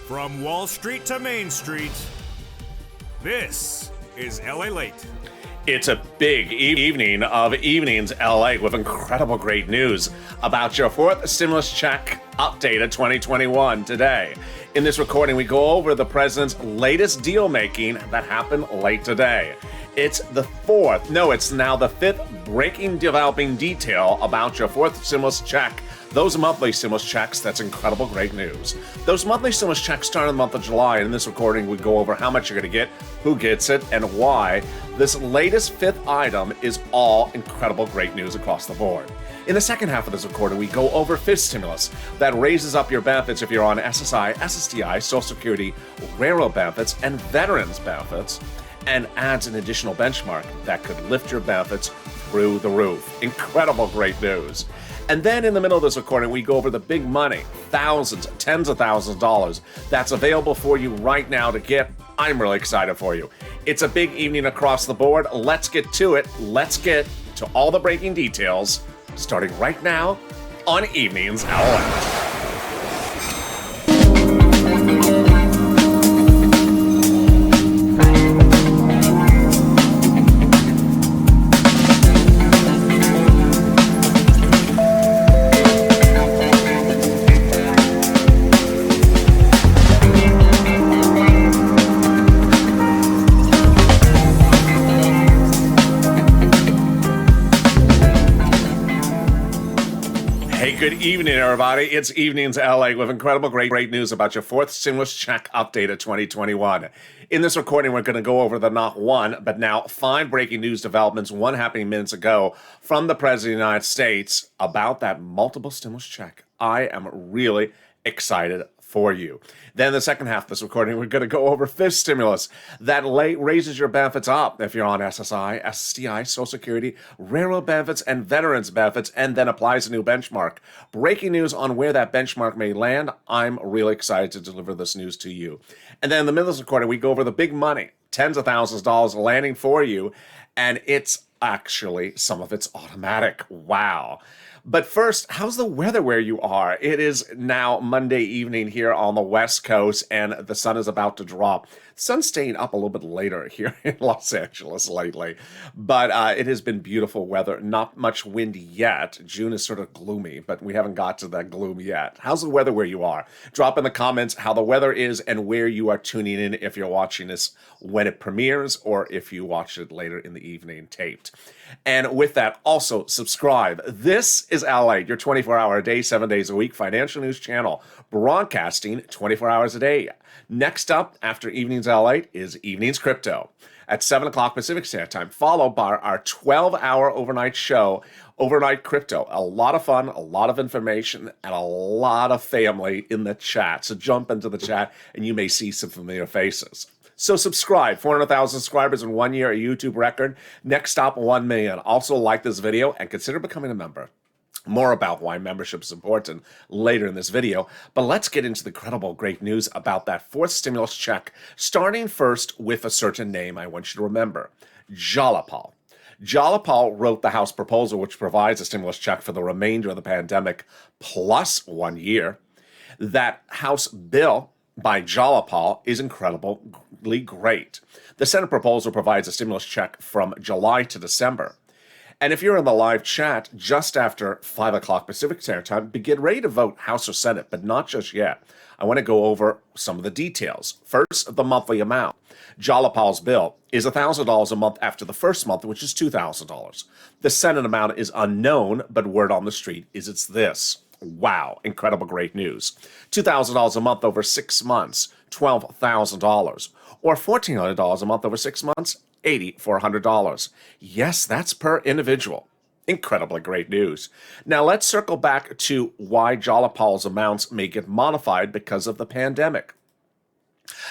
From Wall Street to Main Street, this is LALATE. It's a big evening of evenings, LA, with incredible great news about your fourth stimulus check updated 2021 today. In this recording, we go over the president's latest deal making that happened late today. It's now the fifth breaking developing detail about your fourth stimulus check. Those monthly stimulus checks, that's incredible great news. Those monthly stimulus checks start in the month of July, and in this recording we go over how much you're going to get, who gets it, and why. This latest fifth item is all incredible great news across the board. In the second half of this recording, we go over fifth stimulus that raises up your benefits if you're on SSI, SSDI, Social Security, railroad benefits, and veterans benefits, and adds an additional benchmark that could lift your benefits through the roof. Incredible great news. And then in the middle of this recording, we go over the big money, thousands, tens of thousands of dollars that's available for you right now to get. I'm really excited for you. It's a big evening across the board. Let's get to it. Let's get to all the breaking details, starting right now on Evenings LA. Good evening, everybody. It's Evenings LA with incredible great news about your fourth stimulus check updated 2021. In this recording, we're going to go over the not one, but now five breaking news developments, one happening minutes ago from the President of the United States about that multiple stimulus check. I am really excited for you. Then in the second half of this recording, we're going to go over fifth stimulus that raises your benefits up if you're on SSI, SSDI, Social Security, railroad benefits, and veterans benefits, and then applies a new benchmark. Breaking news on where that benchmark may land. I'm really excited to deliver this news to you. And then in the middle of this recording, we go over the big money, tens of thousands of dollars landing for you, and it's actually, some of it's automatic. Wow. But first, how's the weather where you are? It is now Monday evening here on the West Coast, and the sun is about to drop. The sun's staying up a little bit later here in Los Angeles lately, but it has been beautiful weather. Not much wind yet. June is sort of gloomy, but we haven't got to that gloom yet. How's the weather where you are? Drop in the comments how the weather is and where you are tuning in if you're watching this when it premieres or if you watch it later in the evening taped. And with that, also subscribe. This is LALATE, your 24-hour-a-day, 7 days a week financial news channel, broadcasting 24 hours a day. Next up, after Evenings LALATE, is Evenings Crypto at 7 o'clock Pacific Standard Time, followed by our 12-hour overnight show, Overnight Crypto. A lot of fun, a lot of information, and a lot of family in the chat. So jump into the chat, and you may see some familiar faces. So subscribe. 400,000 subscribers in 1 year, a YouTube record. Next stop, 1 million. Also like this video and consider becoming a member. More about why membership is important later in this video. But let's get into the incredible great news about that fourth stimulus check, starting first with a certain name I want you to remember, Jalapal. Jalapal wrote the House proposal, which provides a stimulus check for the remainder of the pandemic plus 1 year. That House bill by Jalapal is incredibly great. The Senate proposal provides a stimulus check from July to December. And if you're in the live chat just after 5 o'clock Pacific Standard Time, get ready to vote House or Senate, but not just yet. I want to go over some of the details. First, the monthly amount. Jalapal's bill is $1,000 a month after the first month, which is $2,000. The Senate amount is unknown, but word on the street is it's this. Wow, incredible great news. $2,000 a month over 6 months, $12,000. Or $1,400 a month over 6 months, $8,400. Yes, that's per individual. Incredibly great news. Now let's circle back to why Jalapal's amounts may get modified because of the pandemic.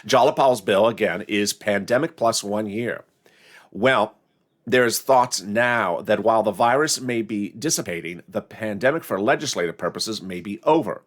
Jalapal's bill, again, is pandemic plus 1 year. Well, there's thoughts now that while the virus may be dissipating, the pandemic for legislative purposes may be over.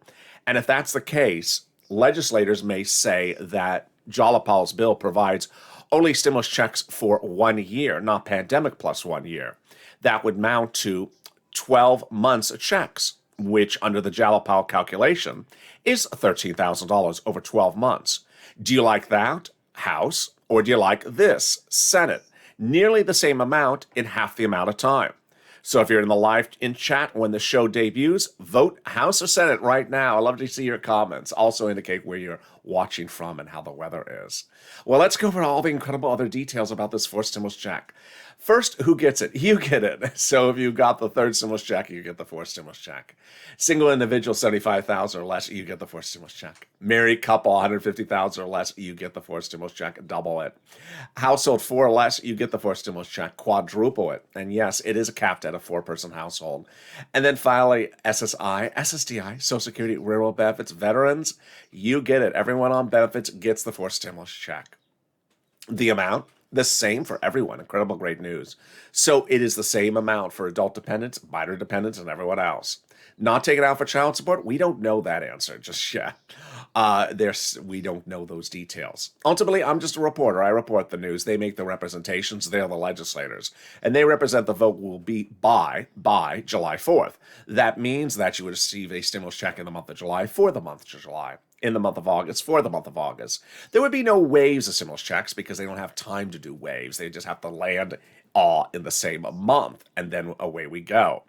And if that's the case, legislators may say that Jalapal's bill provides only stimulus checks for 1 year, not pandemic plus 1 year. That would mount to 12 months of checks. which under the Jalapal calculation is $13,000 over 12 months. Do you like that, House, or do you like this, Senate? Nearly the same amount in half the amount of time. So if you're in the live in chat when the show debuts, vote House or Senate right now. I'd love to see your comments. Also indicate where you're watching from and how the weather is. Well, let's go over all the incredible other details about this fourth stimulus check. First, who gets it? You get it. So if you got the third stimulus check, you get the fourth stimulus check. Single individual, $75,000 or less, you get the fourth stimulus check. Married couple, $150,000 or less, you get the fourth stimulus check. Double it. Household 4 or less, you get the fourth stimulus check. Quadruple it. And yes, it is capped at a 4-person household. And then finally, SSI, SSDI, Social Security, Railroad benefits, veterans, you get it. Everyone on benefits gets the fourth stimulus check. The amount, the same for everyone. Incredible, great news. So it is the same amount for adult dependents, minor dependents, and everyone else. Not taken out for child support? We don't know that answer just yet. We don't know those details. Ultimately, I'm just a reporter. I report the news. They make the representations. They're the legislators. And they represent the vote will be by July 4th. That means that you would receive a stimulus check in the month of July for the month of July. In the month of August for the month of August. There would be no waves of stimulus checks because they don't have time to do waves. They just have to land all in the same month, and then away we go.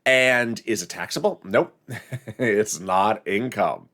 And is it taxable? Nope. It's not income.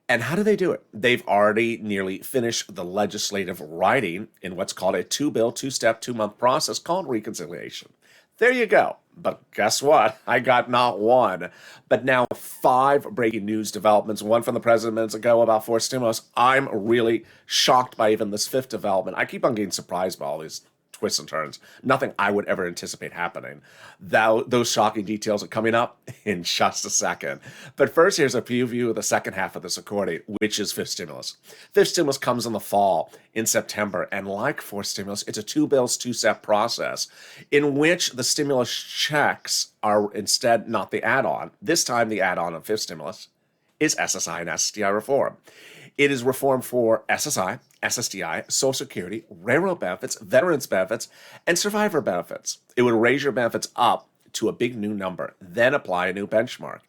And how do they do it? They've already nearly finished the legislative writing in what's called a 2-bill, 2-step, 2-month process called reconciliation. There you go. But guess what? I got not one, but now 5 breaking news developments. One from the president minutes ago about 4 stimulus. I'm really shocked by even this 5th development. I keep on getting surprised by all these twists and turns. Nothing I would ever anticipate happening. Those shocking details are coming up in just a second. But first, here's a preview of the second half of this recording, which is 5th stimulus. 5th stimulus comes in the fall, in September, and like 4th stimulus, it's a 2-bills, 2-step process in which the stimulus checks are instead not the add-on. This time, the add-on of 5th stimulus is SSI and SSDI reform. It is reform for SSI, SSDI, Social Security, railroad benefits, veterans benefits, and survivor benefits. It would raise your benefits up to a big new number, then apply a new benchmark.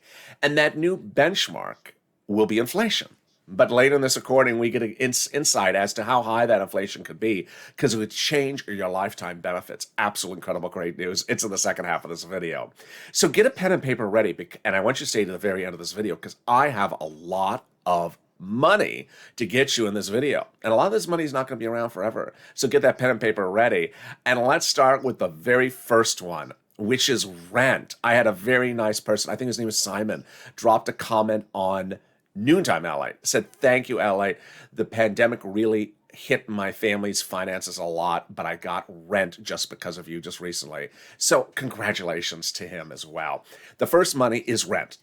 And that new benchmark will be inflation. But later in this recording, we get an insight as to how high that inflation could be because it would change your lifetime benefits. Absolute incredible, great news. It's in the second half of this video. So get a pen and paper ready, and I want you to stay to the very end of this video because I have a lot of money to get you in this video. And a lot of this money is not going to be around forever. So get that pen and paper ready. And let's start with the very first one, which is rent. I had a very nice person, I think his name is Simon, dropped a comment on Noontime LA. Said, thank you, LA. The pandemic really hit my family's finances a lot, but I got rent just because of you just recently. So congratulations to him as well. The first money is rent.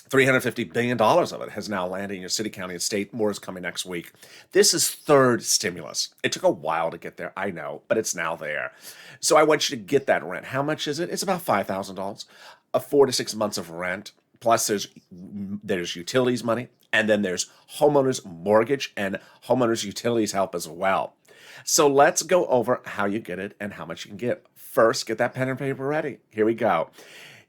$350 billion of it has now landed in your city, county, and state. More is coming next week. This is 3rd stimulus. It took a while to get there, I know, but it's now there. So I want you to get that rent. How much is it? It's about $5,000. 4 to 6 months of rent. Plus there's utilities money, and then there's homeowners mortgage and homeowners utilities help as well. So let's go over how you get it and how much you can get. First, get that pen and paper ready. Here we go.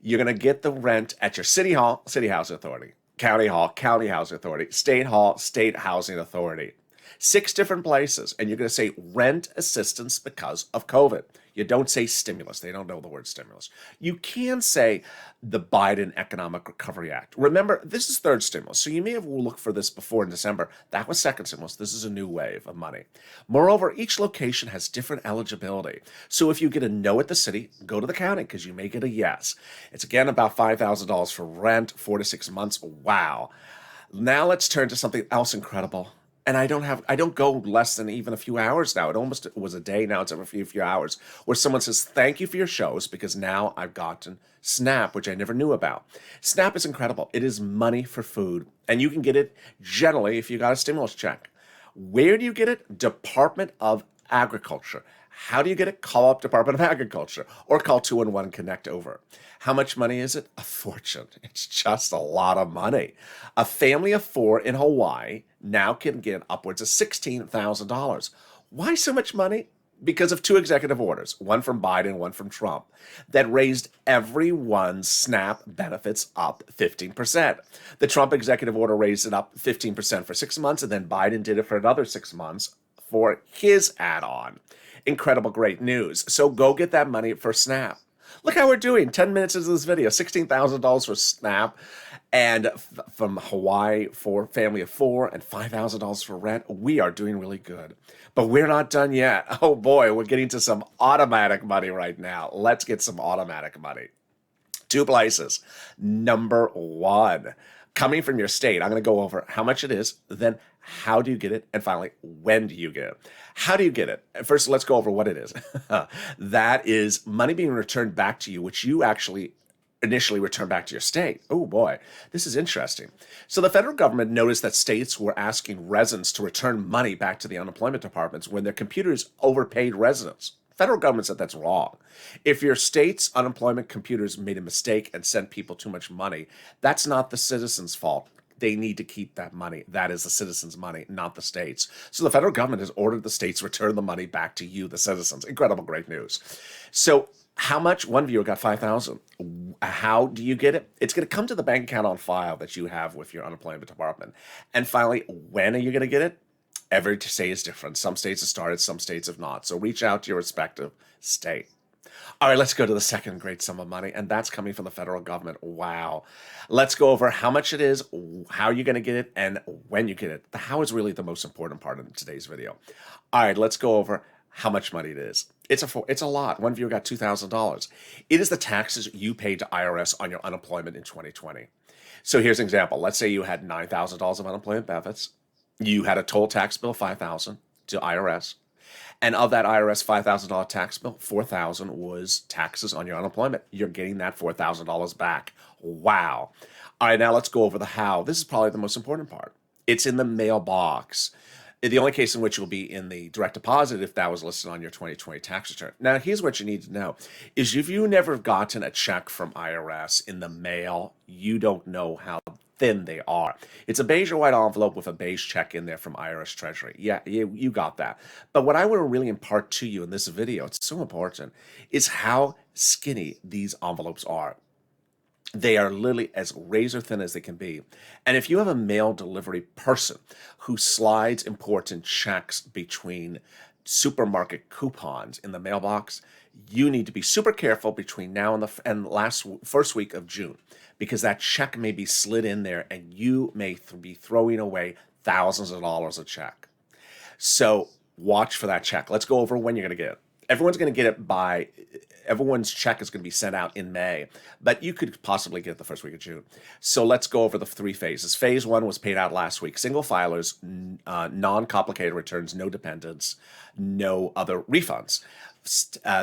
You're going to get the rent at your city hall, city housing authority, county hall, county housing authority, state hall, state housing authority. 6 different places, and you're going to say rent assistance because of COVID. You don't say stimulus. They don't know the word stimulus. You can say the Biden Economic Recovery Act. Remember, this is 3rd stimulus, so you may have looked for this before in December. That was 2nd stimulus. This is a new wave of money. Moreover, each location has different eligibility. So if you get a no at the city, go to the county because you may get a yes. It's again about $5,000 for rent, 4 to 6 months. Wow. Now let's turn to something else incredible. And I don't go less than even a few hours now. It almost was a day. Now it's every few hours where someone says, thank you for your shows because now I've gotten SNAP, which I never knew about. SNAP is incredible. It is money for food. And you can get it generally if you got a stimulus check. Where do you get it? Department of Agriculture. How do you get it? Call up Department of Agriculture or call 211 Connect over. How much money is it? A fortune. It's just a lot of money. A family of 4 in Hawaii now can get upwards of $16,000. Why so much money? because of two executive orders, one from Biden, one from Trump, that raised everyone's SNAP benefits up 15%. The Trump executive order raised it up 15% for 6 months, and then Biden did it for another 6 months for his add-on. Incredible, great news. So go get that money for SNAP. Look how we're doing. 10 minutes into this video, $16,000 for SNAP, and from Hawaii for family of 4, and $5,000 for rent. We are doing really good. But we're not done yet. Oh boy, we're getting to some automatic money right now. Let's get some automatic money. 2 places. Number 1, coming from your state. I'm going to go over how much it is, then how do you get it, and finally, when do you get it? How do you get it? First, let's go over what it is. That is money being returned back to you, which you actually initially return back to your state. Oh boy, this is interesting. So the federal government noticed that states were asking residents to return money back to the unemployment departments when their computers overpaid residents. Federal government said that's wrong. If your state's unemployment computers made a mistake and sent people too much money, that's not the citizens' fault. They need to keep that money. That is the citizens' money, not the states. So the federal government has ordered the states to return the money back to you, the citizens. Incredible, great news. So how much? One viewer got $5,000. How do you get it? It's going to come to the bank account on file that you have with your unemployment department. And finally, when are you going to get it? Every state is different. Some states have started, some states have not. So reach out to your respective state. All right, let's go to the second great sum of money, and that's coming from the federal government. Wow. Let's go over how much it is, how you're going to get it, and when you get it. The how is really the most important part of today's video. All right, let's go over how much money it is. It's a lot. One viewer got $2,000. It is the taxes you paid to IRS on your unemployment in 2020. So here's an example. Let's say you had $9,000 of unemployment benefits. You had a total tax bill of $5,000 to IRS. And of that IRS $5,000 tax bill, $4,000 was taxes on your unemployment. You're getting that $4,000 back. Wow. All right, now let's go over the how. This is probably the most important part. It's in the mailbox. The only case in which it will be in the direct deposit if that was listed on your 2020 tax return. Now, here's what you need to know, is if you've never gotten a check from IRS in the mail, you don't know how thin they are. It's a beige or white envelope with a beige check in there from IRS Treasury. Yeah, you got that. But what I want to really impart to you in this video, it's so important, is how skinny these envelopes are. They are literally as razor thin as they can be. And if you have a mail delivery person who slides important checks between supermarket coupons in the mailbox, you need to be super careful between now and the first week of June, because that check may be slid in there and you may be throwing away thousands of dollars a check. So watch for that check. Let's go over when you're going to get it. Everyone's going to get it everyone's check is going to be sent out in May, but you could possibly get it the first week of June. So let's go over the 3 phases. Phase 1 was paid out last week. Single filers, non-complicated returns, no dependents, no other refunds.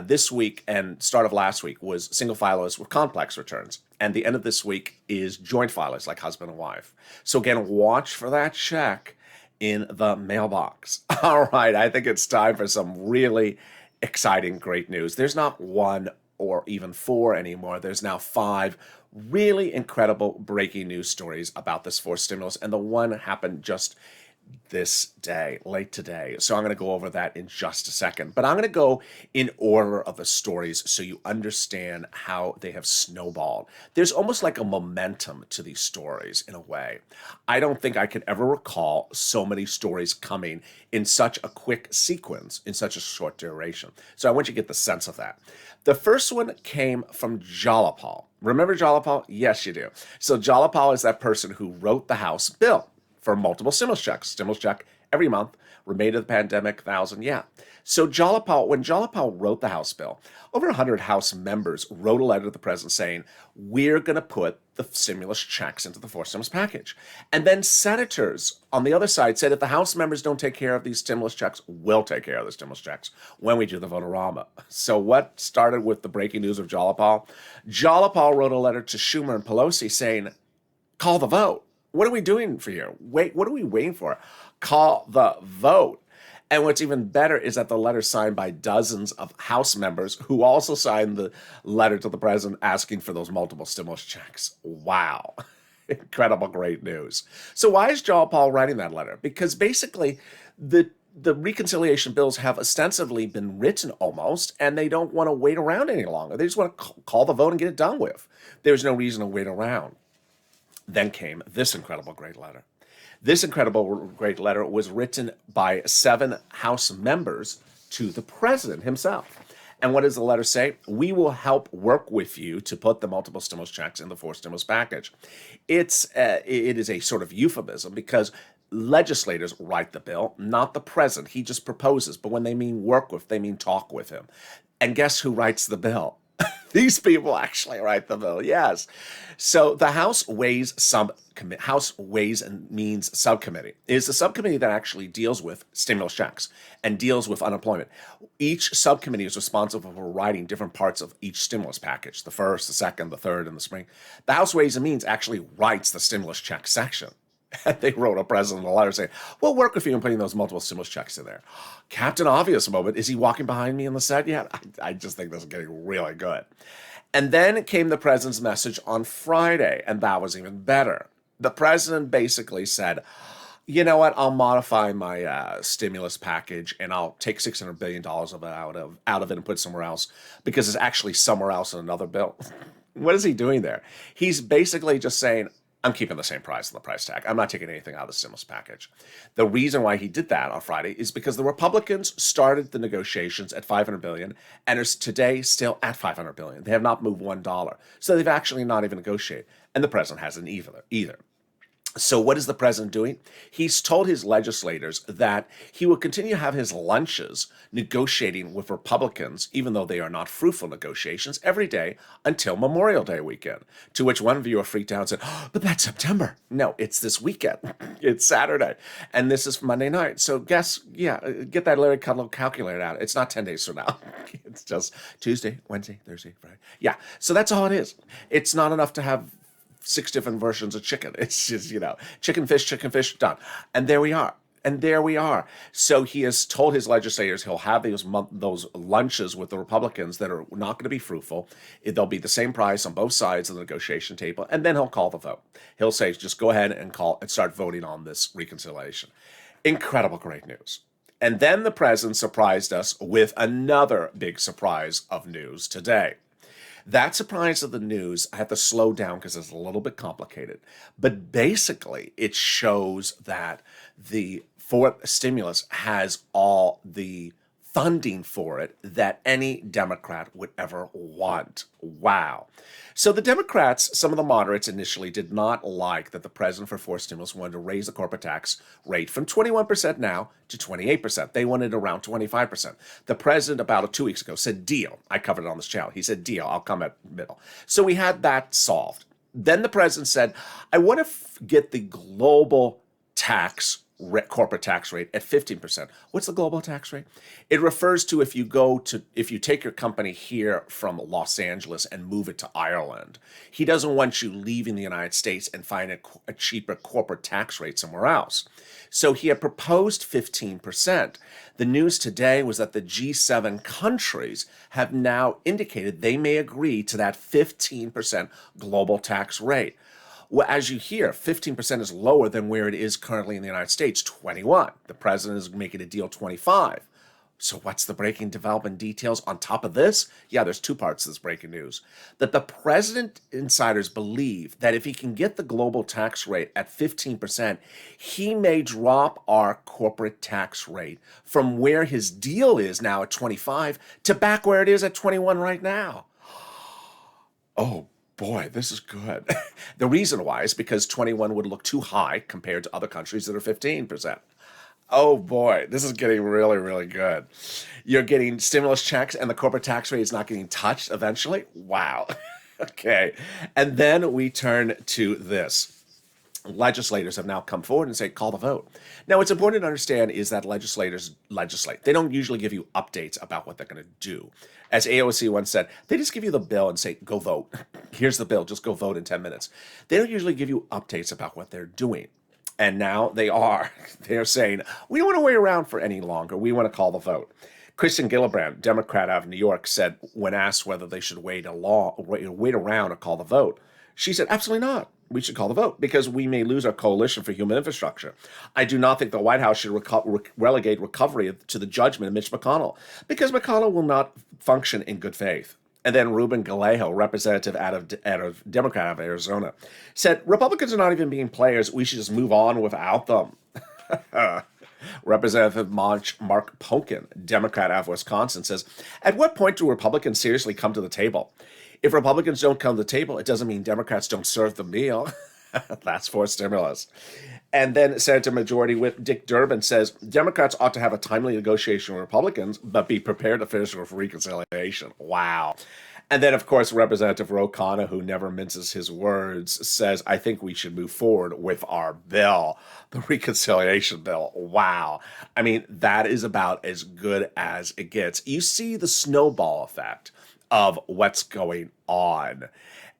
This week and start of last week was single filers with complex returns. And the end of this week is joint filers like husband and wife. So again, watch for that check in the mailbox. All right, I think it's time for some really exciting, great news. There's not 1 or even 4 anymore. There's now 5 really incredible breaking news stories about this 4th stimulus. And the one happened just this day, late today. So I'm going to go over that in just a second. But I'm going to go in order of the stories so you understand how they have snowballed. There's almost like a momentum to these stories in a way. I don't think I could ever recall so many stories coming in such a quick sequence, in such a short duration. So I want you to get the sense of that. The first one came from Jalapal. Remember Jalapal? Yes, you do. So Jalapal is that person who wrote the House bill for multiple stimulus checks. Stimulus check every month, remained of the pandemic, 1,000, yeah. So when Jalapal wrote the House bill, over 100 House members wrote a letter to the president saying, we're going to put the stimulus checks into the 4th stimulus package. And then senators on the other side said, if the House members don't take care of these stimulus checks, we'll take care of the stimulus checks when we do the vote-a-rama. So what started with the breaking news of Jalapal? Jalapal wrote a letter to Schumer and Pelosi saying, call the vote. What are we doing for you? Wait, what are we waiting for? Call the vote. And what's even better is that the letter signed by dozens of House members who also signed the letter to the president asking for those multiple stimulus checks. Wow. Incredible, great news. So why is Jalapal writing that letter? Because basically the the reconciliation bills have ostensibly been written almost, and they don't want to wait around any longer. They just want to call the vote and get it done with. There's no reason to wait around. Then came this incredible great letter. This incredible great letter was written by 7 House members to the president himself. And what does the letter say? We will help work with you to put the multiple stimulus checks in the 4th stimulus package. It is a sort of euphemism because legislators write the bill, not the president. He just proposes. But when they mean work with, they mean talk with him. And guess who writes the bill? These people actually write the bill, yes. So the House Ways and Means Subcommittee is the subcommittee that actually deals with stimulus checks and deals with unemployment. Each subcommittee is responsible for writing different parts of each stimulus package, the first, the second, the third, and the spring. The House Ways and Means actually writes the stimulus check section. And they wrote a president a letter saying, we'll work with you in putting those multiple stimulus checks in there. Captain Obvious moment. Is he walking behind me on the set yet? I just think this is getting really good. And then came the president's message on Friday, and that was even better. The president basically said, you know what, I'll modify my stimulus package and I'll take $600 billion of it out of it and put it somewhere else because it's actually somewhere else in another bill. What is he doing there? He's basically just saying, I'm keeping the same price on the price tag. I'm not taking anything out of the stimulus package. The reason why he did that on Friday is because the Republicans started the negotiations at $500 billion and is today still at $500 billion. They have not moved $1. So they've actually not even negotiated. And the president hasn't either. So what is the president doing? He's told his legislators that he will continue to have his lunches negotiating with Republicans, even though they are not fruitful negotiations, every day until Memorial Day weekend. To which one viewer freaked out and said, oh, but that's September. No, it's this weekend. It's Saturday. And this is Monday night. So get that Larry Kudlow calculator out. It's not 10 days from now. It's just Tuesday, Wednesday, Thursday, Friday. Yeah, so that's all it is. It's not enough to have 6 different versions of chicken. It's just, chicken, fish, done. And there we are. So he has told his legislators he'll have those lunches with the Republicans that are not going to be fruitful. They'll be the same price on both sides of the negotiation table, and then he'll call the vote. He'll say, just go ahead and start voting on this reconciliation. Incredible, great news. And then the president surprised us with another big surprise of news today. That surprise of the news, I have to slow down because it's a little bit complicated. But basically, it shows that the 4th stimulus has all the funding for it that any Democrat would ever want. Wow. So the Democrats, some of the moderates initially did not like that the president for 4th stimulus wanted to raise the corporate tax rate from 21% now to 28%. They wanted around 25%. The president about 2 weeks ago said, deal. I covered it on this channel. He said, deal. I'll come at middle. So we had that solved. Then the president said, I want to get the global corporate tax rate at 15%. What's the global tax rate? It refers to if you take your company here from Los Angeles and move it to Ireland. He doesn't want you leaving the United States and finding a cheaper corporate tax rate somewhere else. So he had proposed 15%. The news today was that the G7 countries have now indicated they may agree to that 15% global tax rate. Well, as you hear, 15% is lower than where it is currently in the United States, 21. The president is making a deal 25. So what's the breaking development details on top of this? Yeah, there's 2 parts to this breaking news. That the president insiders believe that if he can get the global tax rate at 15%, he may drop our corporate tax rate from where his deal is now at 25 to back where it is at 21 right now. Oh, boy, this is good. The reason why is because 21 would look too high compared to other countries that are 15%. Oh boy, this is getting really, really good. You're getting stimulus checks and the corporate tax rate is not getting touched eventually? Wow. Okay. And then we turn to this. Legislators have now come forward and say, call the vote. Now, what's important to understand is that legislators legislate. They don't usually give you updates about what they're going to do. As AOC once said, they just give you the bill and say, go vote. Here's the bill. Just go vote in 10 minutes. They don't usually give you updates about what they're doing. And now they are. They're saying, we don't want to wait around for any longer. We want to call the vote. Kristen Gillibrand, Democrat out of New York, said when asked whether they should wait around to call the vote, she said, absolutely not. we should call the vote because we may lose our coalition for human infrastructure. I do not think the White House should relegate recovery to the judgment of Mitch McConnell because McConnell will not function in good faith. And then Ruben Gallego, representative out of Democrat out of Arizona, said, Republicans are not even being players. We should just move on without them. Representative Mark Pokin, Democrat out of Wisconsin, says, at what point do Republicans seriously come to the table? If Republicans don't come to the table, it doesn't mean Democrats don't serve the meal. That's for stimulus. And then Senator Majority Whip Dick Durbin says, Democrats ought to have a timely negotiation with Republicans, but be prepared to finish with reconciliation. Wow. And then, of course, Representative Ro Khanna, who never minces his words, says, I think we should move forward with our bill, the reconciliation bill. Wow. I mean, that is about as good as it gets. You see the snowball effect of what's going on.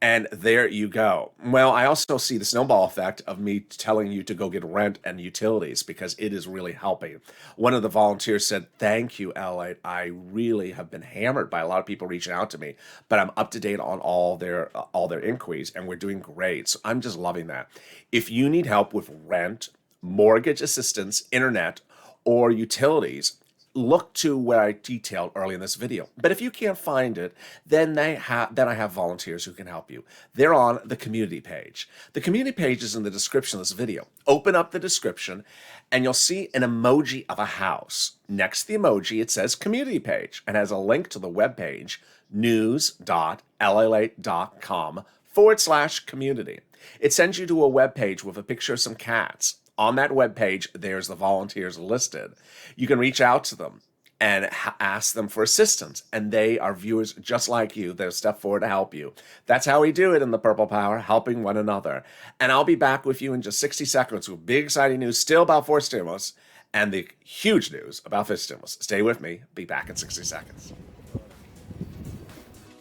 And there you go. Well, I also see the snowball effect of me telling you to go get rent and utilities because it is really helping. One of the volunteers said, thank you, LA. I really have been hammered by a lot of people reaching out to me, but I'm up to date on all their inquiries and we're doing great. So I'm just loving that. If you need help with rent, mortgage assistance, internet, or utilities, look to what I detailed early in this video. But if you can't find it, then I have volunteers who can help you. They're on the community page. The community page is in the description of this video. Open up the description and you'll see an emoji of a house. Next to the emoji, it says community page and has a link to the webpage news.lalate.com/community. It sends you to a webpage with a picture of some cats. On that webpage, there's the volunteers listed. You can reach out to them and ask them for assistance. And they are viewers just like you. They'll step forward to help you. That's how we do it in the Purple Power, helping one another. And I'll be back with you in just 60 seconds with big exciting news still about fourth stimulus and the huge news about fifth stimulus. Stay with me. Be back in 60 seconds.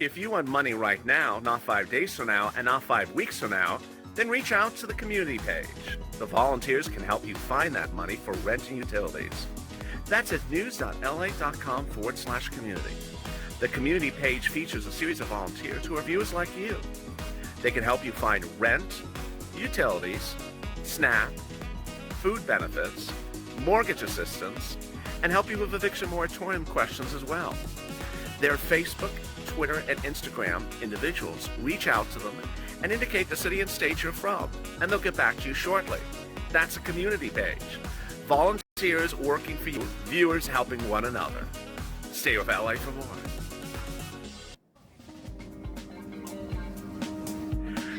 If you want money right now, not 5 days from now, and not 5 weeks from now, then reach out to the community page. The volunteers can help you find that money for rent and utilities. That's at news.lalate.com/community. The community page features a series of volunteers who are viewers like you. They can help you find rent, utilities, SNAP, food benefits, mortgage assistance, and help you with eviction moratorium questions as well. Their Facebook, Twitter, and Instagram individuals reach out to them and indicate the city and state you're from, and they'll get back to you shortly. That's a community page. Volunteers working for you, viewers helping one another. Stay with LA for more.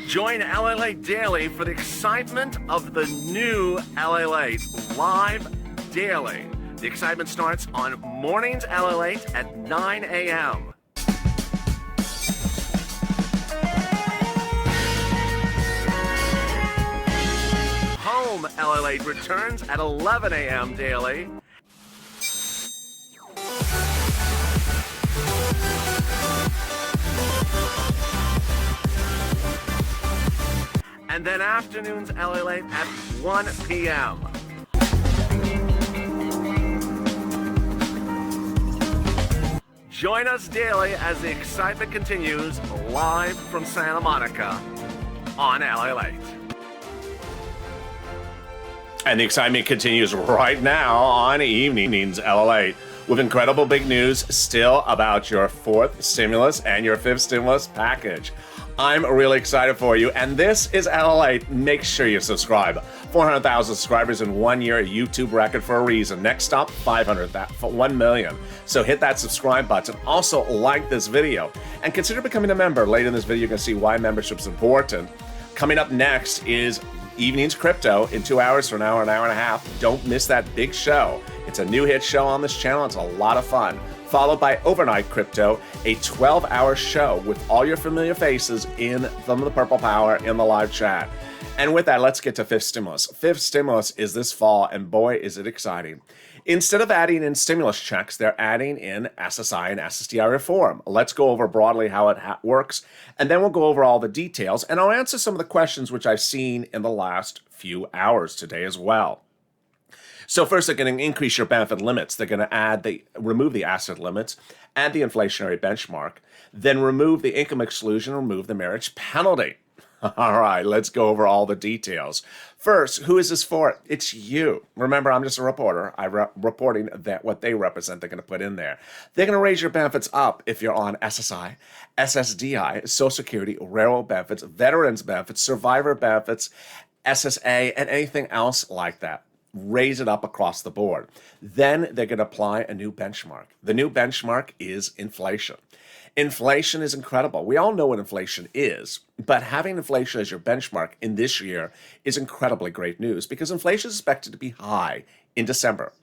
Join LALATE Daily for the excitement of the new LALATE live daily. The excitement starts on mornings LALATE at 9 a.m. Home LALATE returns at 11 a.m. daily. And then afternoons LALATE at 1 p.m. Join us daily as the excitement continues live from Santa Monica on LALATE. And the excitement continues right now on Evenings LALATE with incredible big news still about your fourth stimulus and your fifth stimulus package. I'm really excited for you, and this is LALATE. Make sure you subscribe. 400,000 subscribers in 1 year, a YouTube record for a reason. Next stop, 1 million. So hit that subscribe button. Also, like this video, and consider becoming a member. Later in this video, you're going to see why membership's important. Coming up next is Evenings Crypto in 2 hours from now, an hour and a half. Don't miss that big show. It's a new hit show on this channel. It's a lot of fun. Followed by Overnight Crypto, a 12-hour show with all your familiar faces in some of the Purple Power in the live chat. And with that, let's get to fifth stimulus. Fifth stimulus is this fall, and boy, is it exciting. Instead of adding in stimulus checks, they're adding in SSI and SSDI reform. Let's go over broadly how it works, and then we'll go over all the details, and I'll answer some of the questions which I've seen in the last few hours today as well. So first, they're going to increase your benefit limits. They're going to remove the asset limits, add the inflationary benchmark, then remove the income exclusion, remove the marriage penalty. All right, let's go over all the details. First, who is this for? It's you. Remember, I'm just a reporter. I'm reporting that what they represent, they're going to put in there. They're going to raise your benefits up if you're on SSI, SSDI, Social Security, railroad benefits, veterans benefits, survivor benefits, SSA, and anything else like that. Raise it up across the board. Then they're going to apply a new benchmark. The new benchmark is inflation. Inflation is incredible. We all know what inflation is, but having inflation as your benchmark in this year is incredibly great news because inflation is expected to be high in December.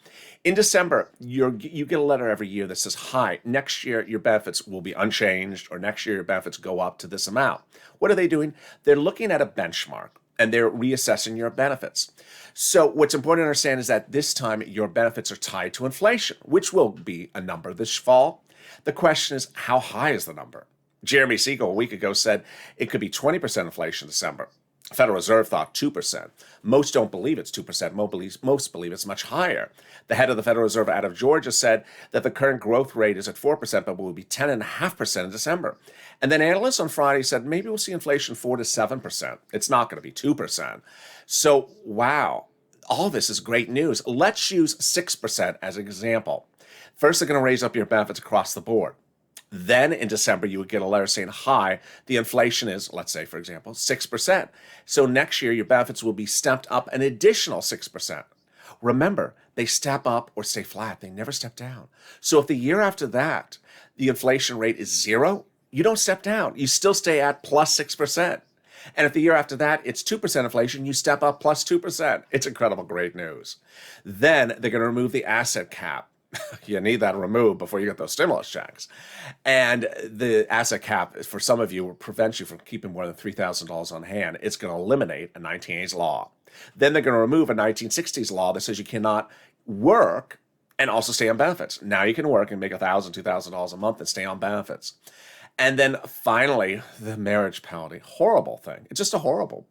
In December, you get a letter every year that says, hi, next year your benefits will be unchanged, or next year your benefits go up to this amount. What are they doing? They're looking at a benchmark and they're reassessing your benefits. So what's important to understand is that this time your benefits are tied to inflation, which will be a number this fall. The question is, how high is the number? Jeremy Siegel a week ago said it could be 20% inflation in December. Federal Reserve thought 2%. Most don't believe it's 2%. Most believe it's much higher. The head of the Federal Reserve out of Georgia said that the current growth rate is at 4%, but will be 10.5% in December. And then analysts on Friday said maybe we'll see inflation 4 to 7%. It's not going to be 2%. So, wow, all this is great news. Let's use 6% as an example. First, they're going to raise up your benefits across the board. Then in December, you would get a letter saying, hi, the inflation is, let's say, for example, 6%. So next year, your benefits will be stepped up an additional 6%. Remember, they step up or stay flat. They never step down. So if the year after that, the inflation rate is 0, you don't step down. You still stay at plus 6%. And if the year after that, it's 2% inflation, you step up plus 2%. It's incredible, great news. Then they're going to remove the asset cap. You need that removed before you get those stimulus checks. And the asset cap, for some of you, will prevent you from keeping more than $3,000 on hand. It's going to eliminate a 1980s law. Then they're going to remove a 1960s law that says you cannot work and also stay on benefits. Now you can work and make $1,000, $2,000 a month and stay on benefits. And then finally, the marriage penalty. Horrible thing. It's just a horrible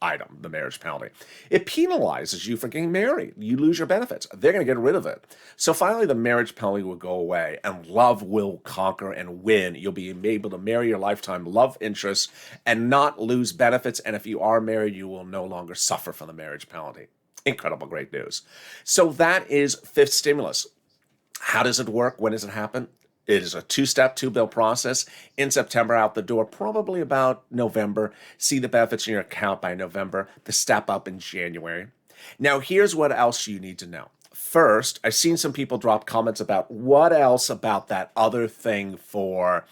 item, the marriage penalty. It penalizes you for getting married. You lose your benefits. They're going to get rid of it. So finally, the marriage penalty will go away and love will conquer and win. You'll be able to marry your lifetime love interest and not lose benefits. And if you are married, you will no longer suffer from the marriage penalty. Incredible, great news. So that is fifth stimulus. How does it work? When does it happen? It is a two-step, two-bill process. In September, out the door, probably about November. See the benefits in your account by November. The step up in January. Now, here's what else you need to know. First, I've seen some people drop comments about what else about that other thing for.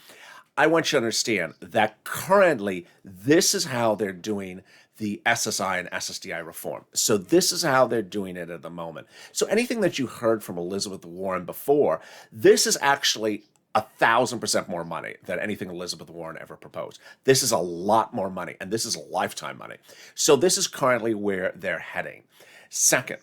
I want you to understand that currently, this is how they're doing the SSI and SSDI reform. So this is how they're doing it at the moment. So anything that you heard from Elizabeth Warren before, this is actually 1,000% more money than anything Elizabeth Warren ever proposed. This is a lot more money, and this is lifetime money. So this is currently where they're heading. Second,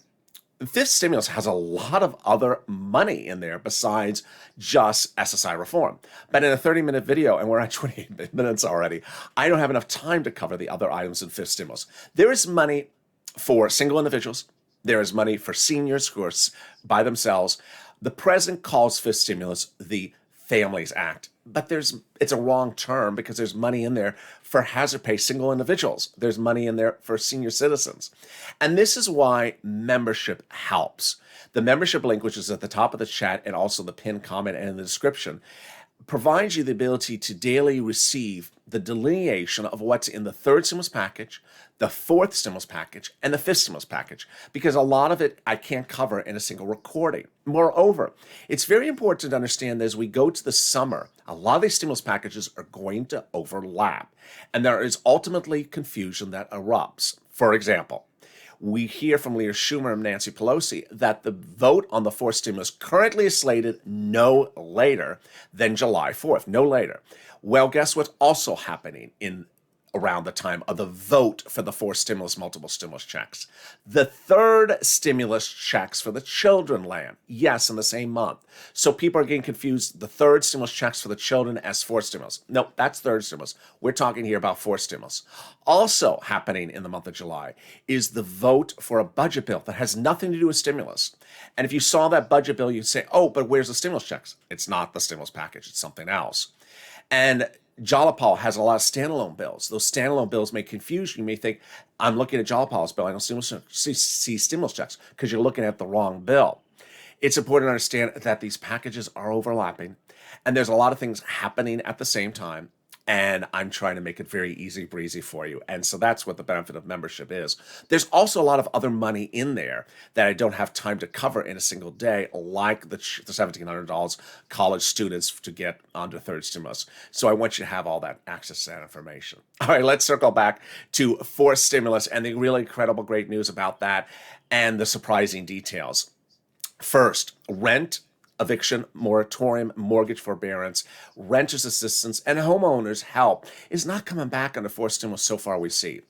fifth stimulus has a lot of other money in there besides just SSI reform. But in a 30-minute video, and we're at 28 minutes already, I don't have enough time to cover the other items in fifth stimulus. There is money for single individuals. There is money for seniors who are by themselves. The president calls fifth stimulus the Families Act, but it's a wrong term because there's money in there for hazard pay single individuals. There's money in there for senior citizens. And this is why membership helps. The membership link, which is at the top of the chat and also the pinned comment and in the description, provides you the ability to daily receive the delineation of what's in the third stimulus package, the fourth stimulus package, and the fifth stimulus package, because a lot of it I can't cover in a single recording. Moreover, it's very important to understand that as we go to the summer, a lot of these stimulus packages are going to overlap, and there is ultimately confusion that erupts. For example, we hear from Leader Schumer and Nancy Pelosi that the vote on the fourth stimulus currently is slated no later than July 4th, no later. Well, guess what's also happening around the time of the vote for the fourth stimulus, multiple stimulus checks? The third stimulus checks for the children land. Yes, in the same month. So people are getting confused. The third stimulus checks for the children as fourth stimulus. No, that's third stimulus. We're talking here about fourth stimulus. Also happening in the month of July is the vote for a budget bill that has nothing to do with stimulus. And if you saw that budget bill, you'd say, oh, but where's the stimulus checks? It's not the stimulus package. It's something else. And Jalapal has a lot of standalone bills. Those standalone bills may confuse you. You may think, I'm looking at Jalapal's bill. I don't see stimulus checks because you're looking at the wrong bill. It's important to understand that these packages are overlapping and there's a lot of things happening at the same time. And I'm trying to make it very easy breezy for you. And so that's what the benefit of membership is. There's also a lot of other money in there that I don't have time to cover in a single day, like the $1,700 college students to get under third stimulus. So I want you to have all that access to that information. All right, let's circle back to fourth stimulus and the really incredible great news about that and the surprising details. First, rent, eviction, moratorium, mortgage forbearance, renters assistance, and homeowners help is not coming back under fourth stimulus so far we see.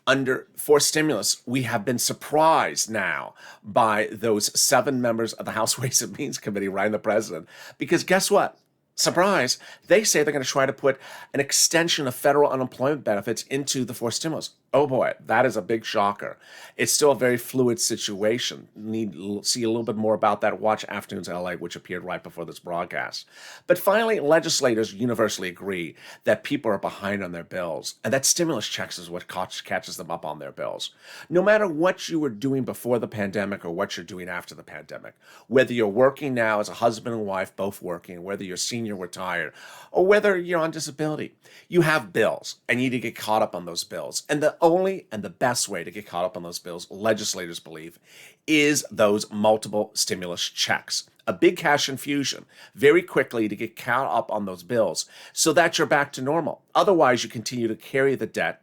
Under fourth stimulus, we have been surprised now by those 7 members of the House Ways and Means Committee writing the president, because guess what? Surprise, they say they're going to try to put an extension of federal unemployment benefits into the fourth stimulus. Oh boy, that is a big shocker. It's still a very fluid situation. Need to see a little bit more about that. Watch Afternoons LA, which appeared right before this broadcast. But finally, legislators universally agree that people are behind on their bills, and that stimulus checks is what catches them up on their bills. No matter what you were doing before the pandemic or what you're doing after the pandemic, whether you're working now as a husband and wife, both working, whether you're senior retired, or whether you're on disability, you have bills, and you need to get caught up on those bills. And the only and the best way to get caught up on those bills, legislators believe, is those multiple stimulus checks. A big cash infusion very quickly to get caught up on those bills so that you're back to normal. Otherwise, you continue to carry the debt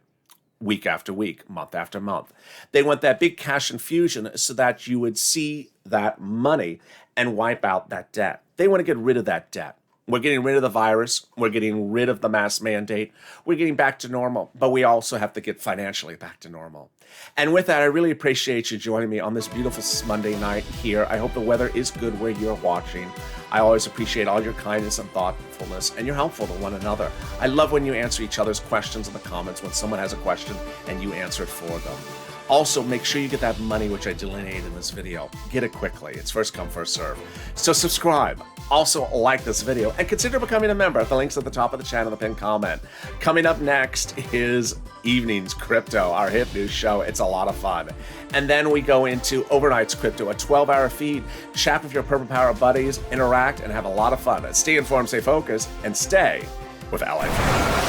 week after week, month after month. They want that big cash infusion so that you would see that money and wipe out that debt. They want to get rid of that debt. We're getting rid of the virus. We're getting rid of the mask mandate. We're getting back to normal, but we also have to get financially back to normal. And with that, I really appreciate you joining me on this beautiful Monday night here. I hope the weather is good where you're watching. I always appreciate all your kindness and thoughtfulness, and you're helpful to one another. I love when you answer each other's questions in the comments, when someone has a question and you answer it for them. Also, make sure you get that money, which I delineated in this video. Get it quickly. It's first come, first serve. So subscribe. Also, like this video and consider becoming a member. The link's at the top of the channel, the pinned comment. Coming up next is Evenings Crypto, our hip news show. It's a lot of fun. And then we go into Overnight's Crypto, a 12-hour feed. Chat with your Purple Power buddies, interact, and have a lot of fun. Stay informed, stay focused, and stay with LA.